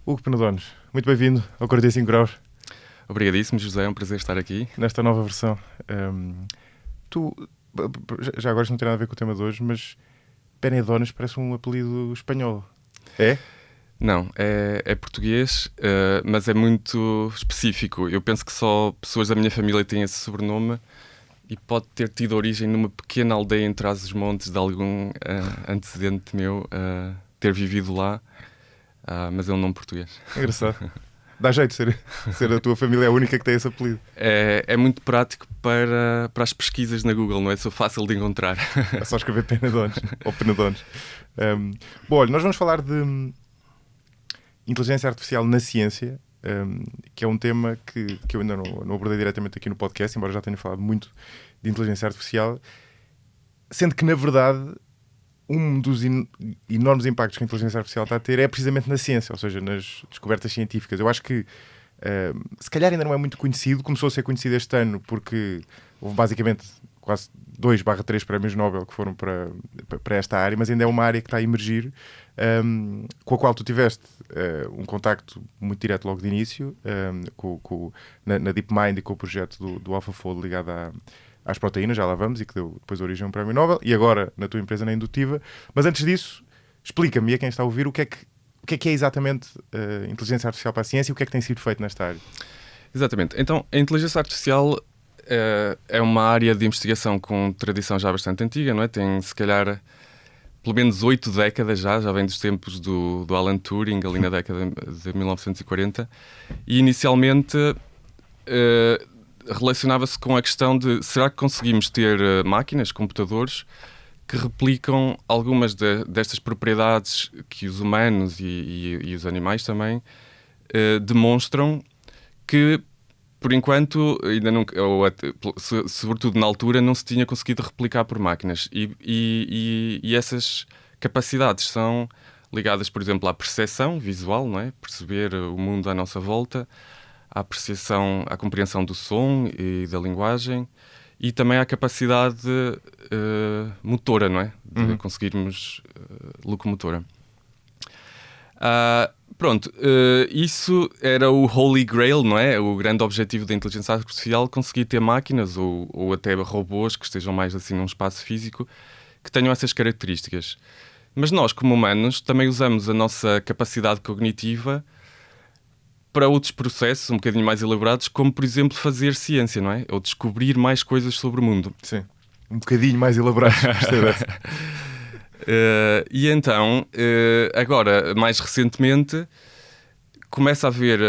Hugo Penedones, muito bem-vindo ao 45 Graus. Obrigadíssimo, José, é um prazer estar aqui. Nesta nova versão. Tu, já agora isto não tem nada a ver com o tema de hoje, mas Penedones parece um apelido espanhol. É? Não, é português, mas é muito específico. Eu penso que só pessoas da minha família têm esse sobrenome e pode ter tido origem numa pequena aldeia em Trás-os-Montes de algum antecedente meu ter vivido lá, mas é um nome português. Engraçado. Dá jeito ser a tua família a única que tem esse apelido. É muito prático para as pesquisas na Google, não é? Só fácil de encontrar. É só escrever Penedones ou Penedones. Bom, olha, nós vamos falar de inteligência artificial na ciência, que é um tema que eu ainda não abordei diretamente aqui no podcast, embora já tenha falado muito de inteligência artificial, sendo que, na verdade, um dos enormes impactos que a inteligência artificial está a ter é precisamente na ciência, ou seja, nas descobertas científicas. Eu acho que, se calhar ainda não é muito conhecido, começou a ser conhecido este ano porque houve basicamente quase 2/3 prémios Nobel que foram para esta área, mas ainda é uma área que está a emergir, com a qual tu tiveste um contacto muito direto logo de início, na DeepMind e com o projeto do AlphaFold ligado às proteínas, já lá vamos, e que deu depois origem a um prémio Nobel, e agora na tua empresa na Indutiva. Mas antes disso, explica-me, e a quem está a ouvir, o que é exatamente inteligência artificial para a ciência e o que é que tem sido feito nesta área. Exatamente. Então, a inteligência artificial é uma área de investigação com tradição já bastante antiga, não é? Tem, se calhar, pelo menos 8 décadas já vem dos tempos do Alan Turing, ali na década de 1940, e inicialmente relacionava-se com a questão de será que conseguimos ter máquinas, computadores, que replicam algumas destas propriedades que os humanos e os animais também demonstram que, por enquanto, ainda não, sobretudo na altura, não se tinha conseguido replicar por máquinas. E essas capacidades são ligadas, por exemplo, à percepção visual, não é? Perceber o mundo à nossa volta, à apreciação, à compreensão do som e da linguagem, e também à capacidade motora, não é? De conseguirmos locomotora. Pronto, isso era o Holy Grail, não é? O grande objetivo da inteligência artificial, conseguir ter máquinas ou até robôs que estejam mais assim num espaço físico, que tenham essas características. Mas nós, como humanos, também usamos a nossa capacidade cognitiva para outros processos um bocadinho mais elaborados, como, por exemplo, fazer ciência, não é? Ou descobrir mais coisas sobre o mundo. Sim, um bocadinho mais elaborados. E então, agora, mais recentemente, começa a haver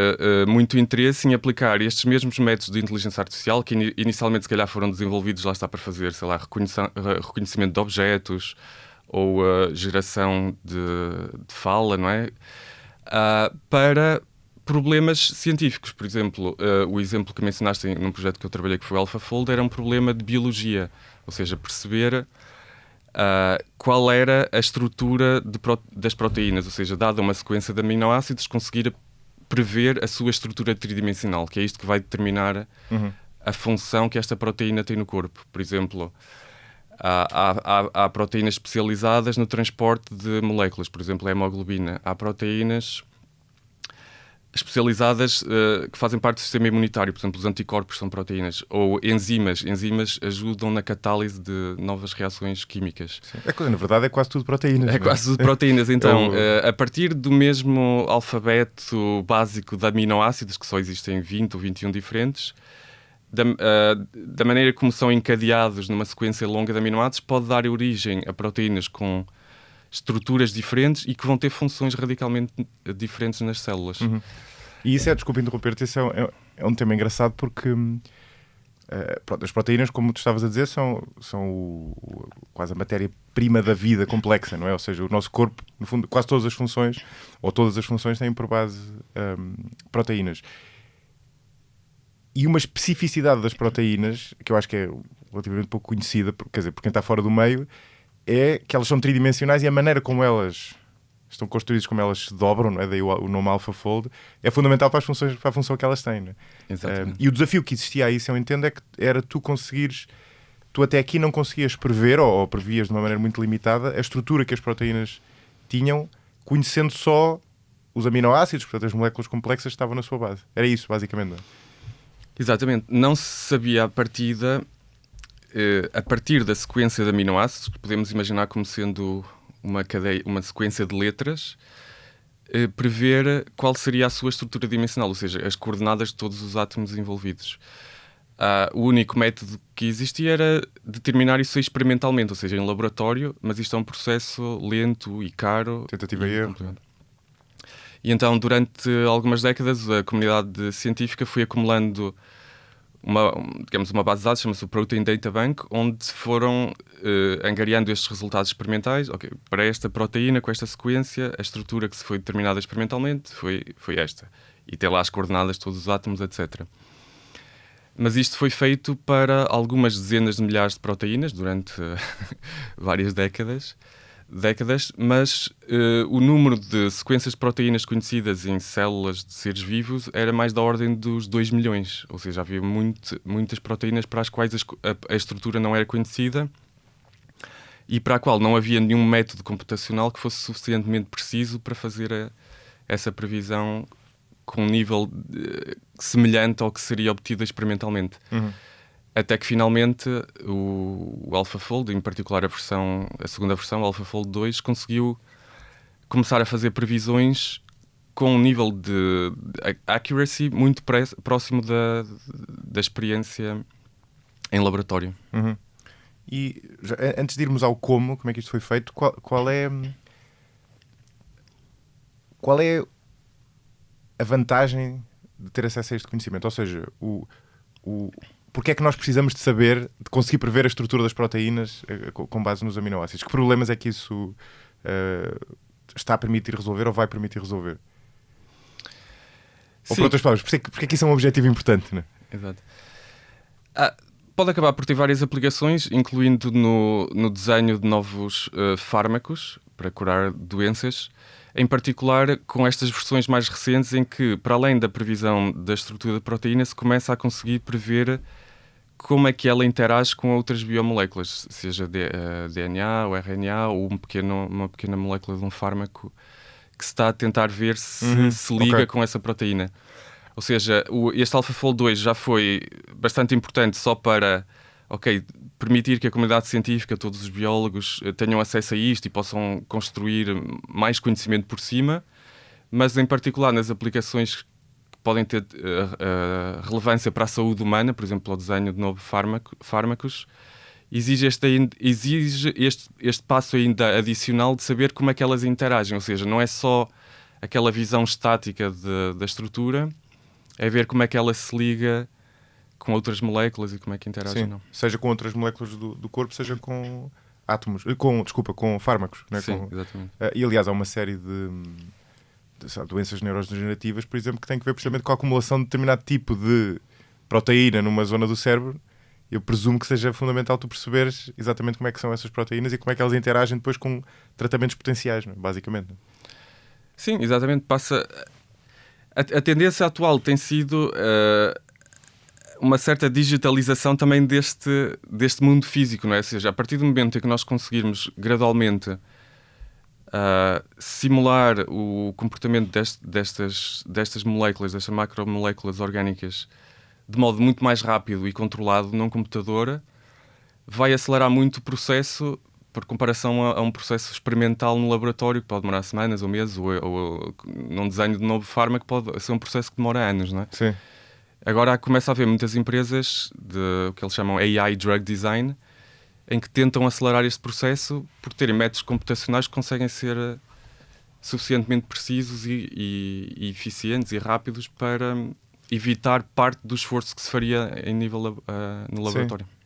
muito interesse em aplicar estes mesmos métodos de inteligência artificial, que inicialmente se calhar foram desenvolvidos, lá está, para fazer, sei lá, reconhecimento de objetos ou geração de fala, não é? Para problemas científicos. Por exemplo, o exemplo que mencionaste num projeto que eu trabalhei, que foi o AlphaFold, era um problema de biologia, ou seja, perceber qual era a estrutura das proteínas, ou seja, dada uma sequência de aminoácidos, conseguir prever a sua estrutura tridimensional, que é isto que vai determinar a função que esta proteína tem no corpo. Por exemplo, há proteínas especializadas no transporte de moléculas, por exemplo, a hemoglobina. Há proteínas especializadas que fazem parte do sistema imunitário, por exemplo, os anticorpos são proteínas, ou enzimas. Enzimas ajudam na catálise de novas reações químicas. Sim. Na verdade é quase tudo proteínas. É quase tudo proteínas. Então, a partir do mesmo alfabeto básico de aminoácidos, que só existem 20 ou 21 diferentes, da maneira como são encadeados numa sequência longa de aminoácidos, pode dar origem a proteínas com estruturas diferentes e que vão ter funções radicalmente diferentes nas células. E isso desculpa interromper-te, isso é um tema engraçado porque pronto, as proteínas, como tu estavas a dizer, são quase a matéria-prima da vida complexa, não é? Ou seja, o nosso corpo, no fundo, quase todas as funções, ou todas as funções têm por base proteínas. E uma especificidade das proteínas, que eu acho que é relativamente pouco conhecida, quer dizer, por quem está fora do meio, é que elas são tridimensionais e a maneira como elas estão construídas, como elas se dobram, não é? Daí o nome AlphaFold, é fundamental para a função que elas têm. Não é? E o desafio que existia aí, se eu entendo, é que era tu conseguires, tu até aqui não conseguias prever, ou previas de uma maneira muito limitada, a estrutura que as proteínas tinham, conhecendo só os aminoácidos, portanto as moléculas complexas, estavam na sua base. Era isso, basicamente. Não é? Exatamente. Não se sabia à partida, a partir da sequência de aminoácidos, que podemos imaginar como sendo uma sequência de letras, prever qual seria a sua estrutura dimensional, ou seja, as coordenadas de todos os átomos envolvidos. O único método que existia era determinar isso experimentalmente, ou seja, em laboratório, mas isto é um processo lento e caro. Tentativa e erro. E então, durante algumas décadas, a comunidade científica foi acumulando uma base de dados, chama-se o Protein Data Bank, onde foram angariando estes resultados experimentais. Okay, para esta proteína, com esta sequência, a estrutura que se foi determinada experimentalmente foi esta. E tem lá as coordenadas de todos os átomos, etc. Mas isto foi feito para algumas dezenas de milhares de proteínas durante várias décadas, mas o número de sequências de proteínas conhecidas em células de seres vivos era mais da ordem dos 2 milhões. Ou seja, havia muitas proteínas para as quais a estrutura não era conhecida e para a qual não havia nenhum método computacional que fosse suficientemente preciso para fazer essa previsão com um nível semelhante ao que seria obtido experimentalmente. Uhum. Até que finalmente o AlphaFold, em particular a segunda versão, o AlphaFold 2, conseguiu começar a fazer previsões com um nível de accuracy muito próximo da experiência em laboratório. Uhum. E antes de irmos ao como é que isto foi feito, qual é a vantagem de ter acesso a este conhecimento? Ou seja, porque é que nós precisamos de saber, de conseguir prever a estrutura das proteínas com base nos aminoácidos? Que problemas é que isso está a permitir resolver ou vai permitir resolver? Sim. Ou por outras palavras, porque é que isso é um objetivo importante, não é? Exato. Pode acabar por ter várias aplicações, incluindo no desenho de novos fármacos para curar doenças, em particular com estas versões mais recentes em que, para além da previsão da estrutura da proteína, se começa a conseguir prever como é que ela interage com outras biomoléculas, seja DNA ou RNA ou uma pequena molécula de um fármaco que se está a tentar ver se liga com essa proteína. Ou seja, este AlphaFold 2 já foi bastante importante só para permitir que a comunidade científica, todos os biólogos, tenham acesso a isto e possam construir mais conhecimento por cima, mas em particular nas aplicações que podem ter relevância para a saúde humana, por exemplo, o desenho de novos fármacos, exige este passo ainda adicional de saber como é que elas interagem, ou seja, não é só aquela visão estática da estrutura, é ver como é que ela se liga com outras moléculas e como é que interagem. Sim, seja com outras moléculas do corpo, seja com átomos, com fármacos. Né? Sim, exatamente. E aliás, há uma série de doenças neurodegenerativas, por exemplo, que têm que ver precisamente com a acumulação de determinado tipo de proteína numa zona do cérebro. Eu presumo que seja fundamental tu perceberes exatamente como é que são essas proteínas e como é que elas interagem depois com tratamentos potenciais, né? Basicamente. Sim, exatamente. A tendência atual tem sido uma certa digitalização também deste mundo físico, não é? Ou seja, a partir do momento em que nós conseguirmos gradualmente simular o comportamento destas moléculas, destas macromoléculas orgânicas, de modo muito mais rápido e controlado num computador, vai acelerar muito o processo por comparação a um processo experimental no laboratório que pode demorar semanas ou meses, ou num desenho de novo fármaco pode ser um processo que demora anos, não é? Sim. Agora começa a haver muitas empresas de o que eles chamam AI Drug Design, em que tentam acelerar este processo por terem métodos computacionais que conseguem ser suficientemente precisos e eficientes e rápidos para evitar parte do esforço que se faria em nível no laboratório. Sim.